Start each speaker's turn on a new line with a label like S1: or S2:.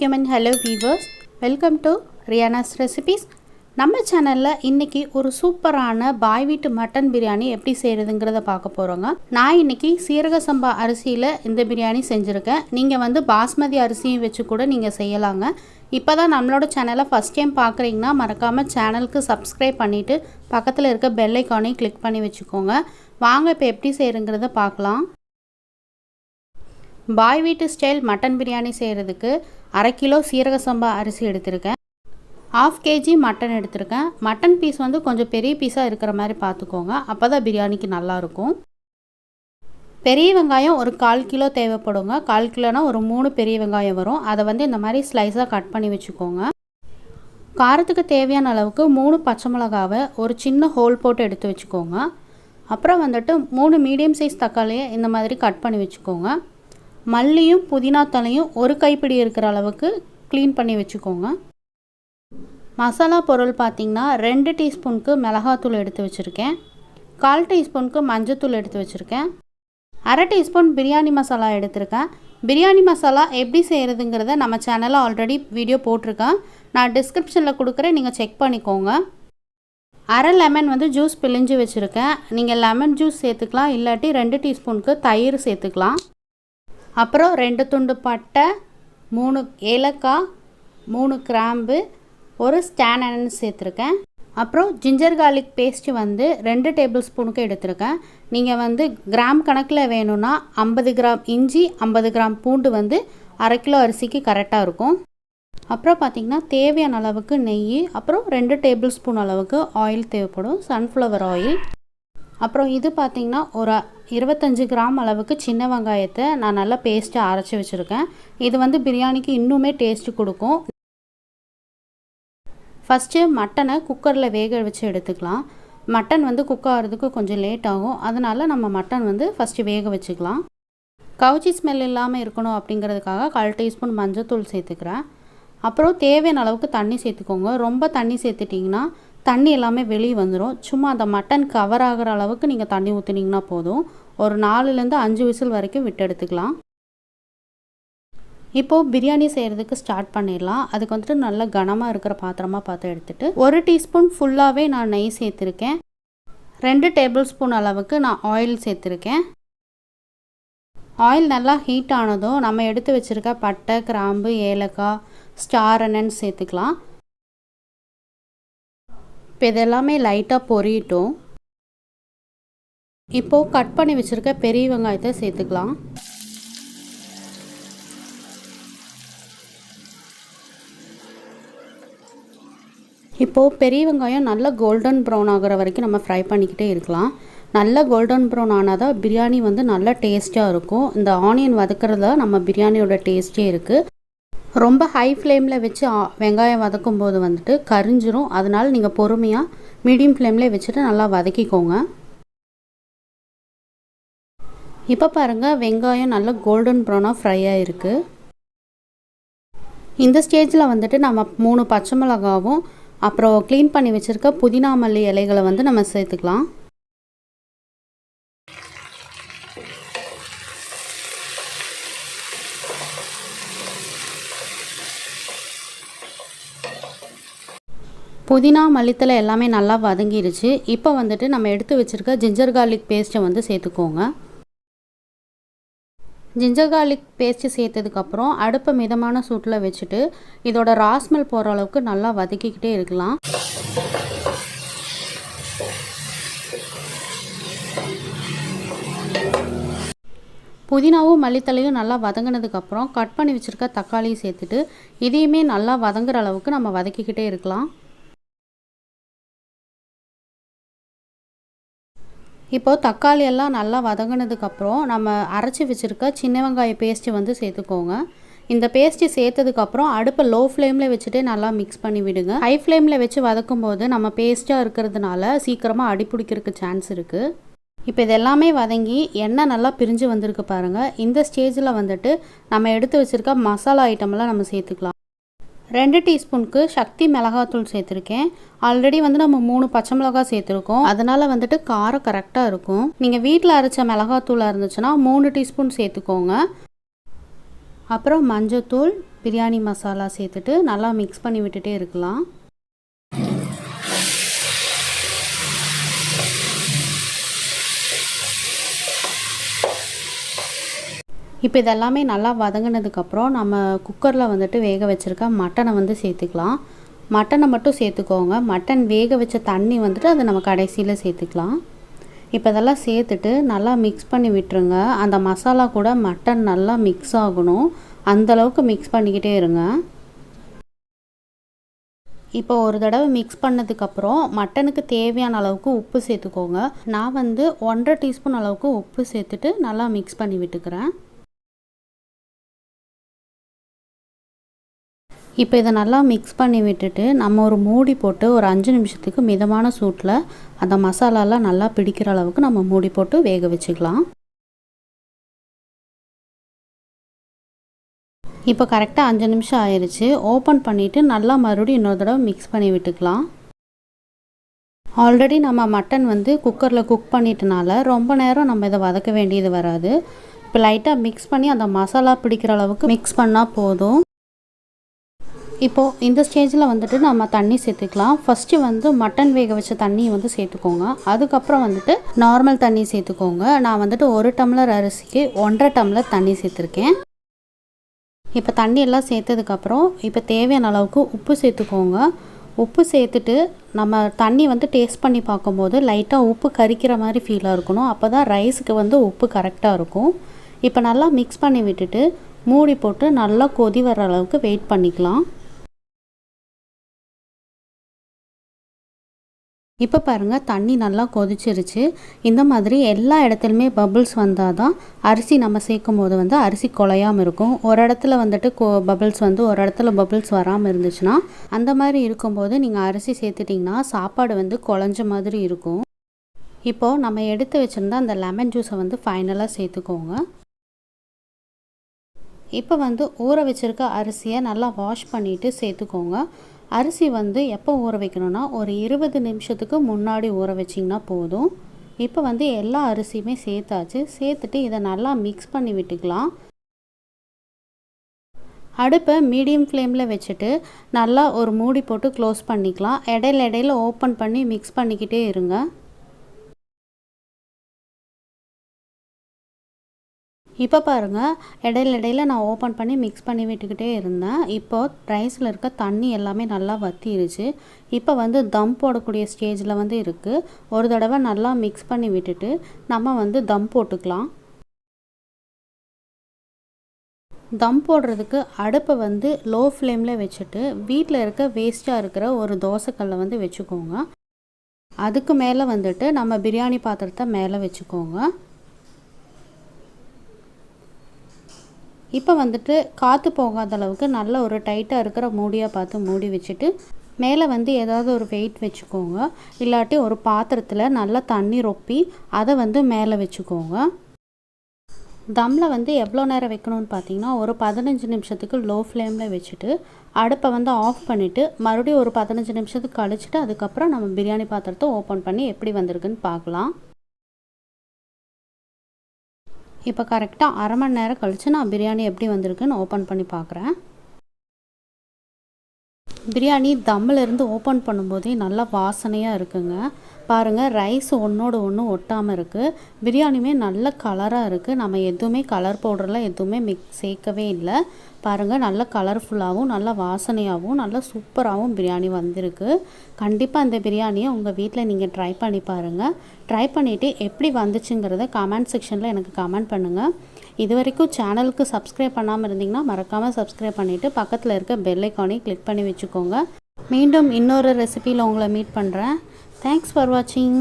S1: வணக்கம் and hello viewers, welcome to Riyana's recipes. நம்ம சேனல்ல இன்னைக்கு ஒரு சூப்பரான பாய் வீட்டு மட்டன் பிரியாணி எப்படி செய்யறதுங்கறத பார்க்க போறோங்க. நான் இன்னைக்கு சீரக சம்பா அரிசியில இந்த பிரியாணி செஞ்சிருக்கேன். நீங்க பாஸ்மதி அரிசியை வச்சு கூட நீங்க செய்யலாங்க. இப்போதான் நம்மளோட சேனலை ஃபர்ஸ்ட் டைம் பார்க்குறீங்கன்னா மறக்காம சேனலுக்கு சப்ஸ்கிரைப் பண்ணிட்டு பக்கத்துல இருக்க பெல் ஐகானை கிளிக் பண்ணி வச்சுக்கோங்க. வாங்க இப்போ எப்படி செய்யறதுங்கறத பார்க்கலாம். பாய் வீட்டு ஸ்டைல் மட்டன் பிரியாணி செய்கிறதுக்கு 1/2 கிலோ சீரக சம்பா அரிசி எடுத்திருக்கேன். 1/2 kg மட்டன் எடுத்திருக்கேன். மட்டன் பீஸ் கொஞ்சம் பெரிய பீஸாக இருக்கிற மாதிரி பார்த்துக்கோங்க, அப்போ தான் பிரியாணிக்கு நல்லாயிருக்கும். பெரிய வெங்காயம் ஒரு 1/4 கிலோ தேவைப்படுங்க. 1/4 கிலோனா ஒரு 3 பெரிய வெங்காயம் வரும். அதை இந்த மாதிரி ஸ்லைஸாக கட் பண்ணி வச்சுக்கோங்க. காரத்துக்கு தேவையான அளவுக்கு 3 பச்சை மிளகாவை ஒரு சின்ன ஹோல் போட்டு எடுத்து வச்சுக்கோங்க. அப்புறம் 3 மீடியம் சைஸ் தக்காளியை இந்த மாதிரி கட் பண்ணி வச்சுக்கோங்க. மல்லியும் புதினா தலையும் ஒரு கைப்பிடி இருக்கிற அளவுக்கு க்ளீன் பண்ணி வச்சுக்கோங்க. மசாலா பொருள் பார்த்திங்கன்னா 2 டீஸ்பூனுக்கு மிளகாத்தூள் எடுத்து வச்சுருக்கேன். 1/4 டீஸ்பூனுக்கு மஞ்சத்தூள் எடுத்து வச்சுருக்கேன். 1/2 டீஸ்பூன் பிரியாணி மசாலா எடுத்திருக்கேன். பிரியாணி மசாலா எப்படி செய்கிறதுங்கிறத நம்ம சேனலில் ஆல்ரெடி வீடியோ போட்டிருக்கேன். நான் டிஸ்கிரிப்ஷனில் கொடுக்குறேன், நீங்கள் செக் பண்ணிக்கோங்க. 1/2 லெமன் ஜூஸ் பிழிஞ்சு வச்சுருக்கேன். நீங்கள் லெமன் ஜூஸ் சேர்த்துக்கலாம், இல்லாட்டி 2 டீஸ்பூனுக்கு தயிர் சேர்த்துக்கலாம். அப்புறம் 2 துண்டு பட்டை, 3 ஏலக்காய், 3 கிராம்பு, ஒரு ஸ்டான் அனன்ஸ் சேர்த்துருக்கேன். அப்புறம் ஜிஞ்சர் கார்லிக் பேஸ்ட்டு 2 டேபிள் ஸ்பூனுக்கு எடுத்திருக்கேன். நீங்கள் கிராம் கணக்கில் வேணும்னா 50 கிராம் இஞ்சி, 50 கிராம் பூண்டு 1/2 கிலோ அரிசிக்கு கரெக்டாக இருக்கும். அப்புறம் பார்த்திங்கன்னா தேவையான அளவுக்கு நெய், அப்புறம் 2 டேபிள் ஸ்பூன் அளவுக்கு ஆயில் தேவைப்படும், சன்ஃப்ளவர் ஆயில். அப்புறம் இது பார்த்திங்கன்னா ஒரு 25 கிராம் அளவுக்கு சின்ன வெங்காயத்தை நான் நல்லா பேஸ்ட்டாக அரைச்சி வச்சுருக்கேன். இது பிரியாணிக்கு இன்னுமே டேஸ்ட்டு கொடுக்கும். ஃபஸ்ட்டு மட்டனை குக்கரில் வேக வச்சு எடுத்துக்கலாம். மட்டன் குக் ஆகிறதுக்கு கொஞ்சம் லேட் ஆகும், அதனால் நம்ம மட்டன் ஃபஸ்ட்டு வேக வச்சுக்கலாம். கவுச்சி ஸ்மெல் இல்லாமல் இருக்கணும் அப்படிங்கிறதுக்காக 1/4 டீஸ்பூன் மஞ்சத்தூள் சேர்த்துக்கிறேன். அப்புறம் தேவையான அளவுக்கு தண்ணி சேர்த்துக்கோங்க. ரொம்ப தண்ணி சேர்த்துட்டிங்கன்னா தண்ணி எல்லாமே வெளியே வந்துடும். சும்மா அந்த மட்டன் கவர் ஆகிற அளவுக்கு நீங்கள் தண்ணி ஊற்றினீங்கன்னா போதும். ஒரு 4லேருந்து 5 விசில் வரைக்கும் விட்டு எடுத்துக்கலாம். இப்போது பிரியாணி செய்கிறதுக்கு ஸ்டார்ட் பண்ணிடலாம். அதுக்கு நல்ல கனமாக இருக்கிற பாத்திரமாக பார்த்து எடுத்துகிட்டு 1 டீஸ்பூன் ஃபுல்லாகவே நான் நெய் சேர்த்துருக்கேன். 2 டேபிள் ஸ்பூன் அளவுக்கு நான் ஆயில் சேர்த்துருக்கேன். ஆயில் நல்லா ஹீட் ஆனதும் நம்ம எடுத்து வச்சுருக்க பட்டை, கிராம்பு, ஏலக்காய், ஸ்டார் அனன்ஸ் சேர்த்துக்கலாம். இப்போ இதெல்லாமே லைட்டாக பொரியட்டும். இப்போது கட் பண்ணி வச்சுருக்க பெரிய வெங்காயத்தை சேர்த்துக்கலாம். இப்போது பெரிய வெங்காயம் நல்லா கோல்டன் ப்ரௌன் ஆகிற வரைக்கும் நம்ம ஃப்ரை பண்ணிக்கிட்டே இருக்கலாம். நல்ல கோல்டன் ப்ரௌன் ஆனால் தான் பிரியாணி நல்லா டேஸ்ட்டாக இருக்கும். இந்த ஆனியன் வதக்கிறதா நம்ம பிரியாணியோட டேஸ்ட்டே இருக்குது. ரொம்ப ஹை ஃப்ளேமில் வச்சு வெங்காயம் வதக்கும் போது கரிஞ்சிரும். அதனால் நீங்கள் பொறுமையாக மீடியம் ஃப்ளேமில் வச்சுட்டு நல்லா வதக்கிக்கோங்க. இப்போ பாருங்கள், வெங்காயம் நல்லா கோல்டன் ப்ரௌனாக ஃப்ரை ஆகிருக்கு. இந்த ஸ்டேஜில் நம்ம 3 பச்சை மிளகாவும் அப்புறம் க்ளீன் பண்ணி வச்சுருக்க புதினா மல்லி இலைகளை நம்ம சேர்த்துக்கலாம். புதினா மல்லித்தலை எல்லாமே நல்லா வதங்கிடுச்சு. இப்போ நம்ம எடுத்து வச்சுருக்க ஜிஞ்சர் கார்லிக் பேஸ்ட்டை சேர்த்துக்கோங்க. ஜிஞ்சர் கார்லிக் பேஸ்ட்டு சேர்த்ததுக்கப்புறம் அடுப்பை மிதமான சூட்டில் வச்சுட்டு இதோட ராஸ்மெல் போகிற அளவுக்கு நல்லா வதக்கிக்கிட்டே இருக்கலாம். புதினாவும் மல்லித்தலையும் நல்லா வதங்கினதுக்கப்புறம் கட் பண்ணி வச்சுருக்க தக்காளியை சேர்த்துட்டு இதையுமே நல்லா வதங்குற அளவுக்கு நம்ம வதக்கிக்கிட்டே இருக்கலாம். இப்போது தக்காளி எல்லாம் நல்லா வதங்கினதுக்கப்புறம் நம்ம அரைச்சி வச்சுருக்க சின்ன வெங்காய பேஸ்ட்டு சேர்த்துக்கோங்க. இந்த பேஸ்ட்டு சேர்த்ததுக்கப்புறம் அடுப்பை லோ ஃப்ளேமில் வச்சுட்டே நல்லா மிக்ஸ் பண்ணி விடுங்க. ஹை ஃப்ளேமில் வச்சு வதக்கும் போது நம்ம பேஸ்ட்டாக இருக்கிறதுனால சீக்கிரமாக அடி பிடிக்கிறதுக்கு சான்ஸ் இருக்குது. இப்போ இது எல்லாமே வதங்கி எண்ணெய் நல்லா பிரிஞ்சு வந்திருக்கு பாருங்கள். இந்த ஸ்டேஜில் நம்ம எடுத்து வச்சுருக்க மசாலா ஐட்டமெல்லாம் நம்ம சேர்த்துக்கலாம். 2 டீஸ்பூனுக்கு சக்தி மிளகாத்தூள் சேர்த்துருக்கேன். ஆல்ரெடி நம்ம 3 பச்சை மிளகாய் சேர்த்துருக்கோம், அதனால் காரம் கரெக்டாக இருக்கும். நீங்கள் வீட்டில் அரைச்ச மிளகாத்தூளாக இருந்துச்சுன்னா 3 டீஸ்பூன் சேர்த்துக்கோங்க. அப்புறம் மஞ்சத்தூள், பிரியாணி மசாலா சேர்த்துட்டு நல்லா மிக்ஸ் பண்ணி விட்டுட்டே இருக்கலாம். இப்போ இதெல்லாமே நல்லா வதங்கினதுக்கப்புறம் நம்ம குக்கரில் வந்துட்டு வேக வச்சுருக்க மட்டனை வந்து சேர்த்துக்கலாம். மட்டனை மட்டும் சேர்த்துக்கோங்க. மட்டன் வேக வச்ச தண்ணி வந்துட்டு அதை நம்ம கடைசியில் சேர்த்துக்கலாம். இப்போ இதெல்லாம் சேர்த்துட்டு நல்லா மிக்ஸ் பண்ணி விட்டுருங்க. அந்த மசாலா கூட மட்டன் நல்லா மிக்ஸ் ஆகணும். அந்தளவுக்கு மிக்ஸ் பண்ணிக்கிட்டே இருங்க. இப்போ ஒரு தடவை மிக்ஸ் பண்ணதுக்கப்புறம் மட்டனுக்கு தேவையான அளவுக்கு உப்பு சேர்த்துக்கோங்க. நான் வந்து 1.5 டீஸ்பூன் அளவுக்கு உப்பு சேர்த்துட்டு நல்லா மிக்ஸ் பண்ணி விட்டுக்கிறேன். இப்போ இதை நல்லா மிக்ஸ் பண்ணி விட்டுட்டு நம்ம ஒரு மூடி போட்டு ஒரு 5 நிமிஷத்துக்கு மிதமான சூட்டில் அந்த மசாலாலாம் நல்லா பிடிக்கிற அளவுக்கு நம்ம மூடி போட்டு வேக வச்சுக்கலாம். இப்போ கரெக்டாக 5 நிமிஷம் ஆயிடுச்சு. ஓப்பன் பண்ணிவிட்டு நல்லா மறுபடியும் இன்னொரு தடவை மிக்ஸ் பண்ணி விட்டுக்கலாம். ஆல்ரெடி நம்ம மட்டன் வந்து குக்கரில் குக் பண்ணிட்டனால ரொம்ப நேரம் நம்ம இதை வதக்க வேண்டியது வராது. இப்போ லைட்டாக மிக்ஸ் பண்ணி அந்த மசாலா பிடிக்கிற அளவுக்கு மிக்ஸ் பண்ணால் போதும். இப்போது இந்த ஸ்டேஜில் வந்துட்டு நம்ம தண்ணி சேர்த்துக்கலாம். ஃபஸ்ட்டு வந்து மட்டன் வேக வச்ச தண்ணியை வந்து சேர்த்துக்கோங்க. அதுக்கப்புறம் வந்துட்டு நார்மல் தண்ணி சேர்த்துக்கோங்க. நான் வந்துட்டு 1 டம்ளர் அரிசிக்கு 1.5 டம்ளர் தண்ணி சேர்த்துருக்கேன். இப்போ தண்ணி எல்லாம் சேர்த்ததுக்கப்புறம் இப்போ தேவையான அளவுக்கு உப்பு சேர்த்துக்கோங்க. உப்பு சேர்த்துட்டு நம்ம தண்ணி வந்து டேஸ்ட் பண்ணி பார்க்கும்போது லைட்டாக உப்பு கரிக்கிற மாதிரி ஃபீலாக இருக்கணும். அப்போ தான் ரைஸுக்கு வந்து உப்பு கரெக்டாக இருக்கும். இப்போ நல்லா மிக்ஸ் பண்ணி விட்டுட்டு மூடி போட்டு நல்லா கொதி வர அளவுக்கு வெயிட் பண்ணிக்கலாம். இப்போ பாருங்கள், தண்ணி நல்லா கொதிச்சிருச்சு. இந்த மாதிரி எல்லா இடத்துலையுமே பபிள்ஸ் வந்தால் தான் அரிசி நம்ம சேர்க்கும் போது வந்து அரிசி குலையாமல் இருக்கும். ஒரு இடத்துல வந்துட்டு பபிள்ஸ் வந்து ஒரு இடத்துல பபிள்ஸ் வராமல் இருந்துச்சுன்னா அந்த மாதிரி இருக்கும்போது நீங்கள் அரிசி சேர்த்துட்டிங்கன்னா சாப்பாடு வந்து குழஞ்ச மாதிரி இருக்கும். இப்போது நம்ம எடுத்து வச்சுருந்தா அந்த லெமன் ஜூஸை வந்து ஃபைனலாக சேர்த்துக்கோங்க. இப்போ வந்து ஊற வச்சுருக்க அரிசியை நல்லா வாஷ் பண்ணிவிட்டு சேர்த்துக்கோங்க. அரிசி வந்து எப்போ ஊற வைக்கணும்னா ஒரு 20 நிமிஷத்துக்கு முன்னாடி ஊற வச்சிங்கன்னா போதும். இப்போ வந்து எல்லா அரிசியுமே சேர்த்தாச்சு. சேர்த்துட்டு இதை நல்லா மிக்ஸ் பண்ணி விட்டுக்கலாம். அடுப்பை மீடியம் ஃப்ளேமில் வச்சுட்டு நல்லா ஒரு மூடி போட்டு க்ளோஸ் பண்ணிக்கலாம். இடையில ஓப்பன் பண்ணி மிக்ஸ் பண்ணிக்கிட்டே இருங்க. இப்போ பாருங்கள், இடையில நான் ஓப்பன் பண்ணி மிக்ஸ் பண்ணி விட்டுக்கிட்டே இருந்தேன். இப்போது ரைஸில் இருக்க தண்ணி எல்லாமே நல்லா வற்றிருச்சு. இப்போ வந்து தம் போடக்கூடிய ஸ்டேஜில் வந்து இருக்குது. ஒரு தடவை நல்லா மிக்ஸ் பண்ணி விட்டுட்டு நம்ம வந்து தம் போட்டுக்கலாம். தம் போடுறதுக்கு அடுப்பை வந்து லோ ஃப்ளேமில் வச்சுட்டு வீட்டில் இருக்க வேஸ்ட்டாக இருக்கிற ஒரு தோசைக்கல்லை வந்து வச்சுக்கோங்க. அதுக்கு மேலே வந்துட்டு நம்ம பிரியாணி பாத்திரத்தை மேலே வச்சுக்கோங்க. இப்போ வந்துட்டு காற்று போகாத அளவுக்கு நல்ல ஒரு டைட்டாக இருக்கிற மூடியாக பார்த்து மூடி வச்சுட்டு மேலே வந்து ஏதாவது ஒரு வெயிட் வச்சுக்கோங்க. இல்லாட்டி ஒரு பாத்திரத்தில் நல்லா தண்ணி ரொப்பி அதை வந்து மேலே வச்சுக்கோங்க. தம்மில் வந்து எவ்வளோ நேரம் வைக்கணும்னு பார்த்தீங்கன்னா ஒரு 15 நிமிஷத்துக்கு லோ ஃப்ளேமில் வச்சுட்டு அடுப்பை வந்து ஆஃப் பண்ணிவிட்டு மறுபடியும் ஒரு 15 நிமிஷத்துக்கு கழிச்சிட்டு அதுக்கப்புறம் நம்ம பிரியாணி பாத்திரத்தை ஓப்பன் பண்ணி எப்படி வந்திருக்குன்னு பார்க்கலாம். இப்போ கரெக்டாக அரை மணி நேரம் கழித்து நான் பிரியாணி எப்படி வந்திருக்குன்னு ஓப்பன் பண்ணி பார்க்குறேன். பிரியாணி தம்மிலேருந்து ஓப்பன் பண்ணும்போதே நல்லா வாசனையாக இருக்குங்க. பாருங்கள், ரைஸ் ஒன்றோடு ஒன்று ஒட்டாமல் இருக்குது. பிரியாணியுமே நல்ல கலராக இருக்குது. நம்ம எதுவுமே கலர் பவுடரில் எதுவுமே சேர்க்கவே இல்லை. பாருங்கள், நல்ல கலர்ஃபுல்லாகவும் நல்ல வாசனையாகவும் நல்ல சூப்பராகவும் பிரியாணி வந்திருக்கு. கண்டிப்பாக இந்த பிரியாணியை உங்கள் வீட்டில் நீங்கள் ட்ரை பண்ணி பாருங்கள். ட்ரை பண்ணிவிட்டு எப்படி வந்துச்சுங்கிறத கமெண்ட் செக்ஷனில் எனக்கு கமெண்ட் பண்ணுங்கள். இது வரைக்கும் சேனலுக்கு சப்ஸ்கிரைப் பண்ணாமல் இருந்தீங்கன்னா மறக்காமல் சப்ஸ்கிரைப் பண்ணிவிட்டு பக்கத்தில் இருக்க பெல் ஐக்கானையும் கிளிக் பண்ணி வச்சுக்கோங்க. மீண்டும் இன்னொரு ரெசிபியில் உங்களை மீட் பண்ணுறேன். தேங்க்ஸ் ஃபார் வாட்சிங்.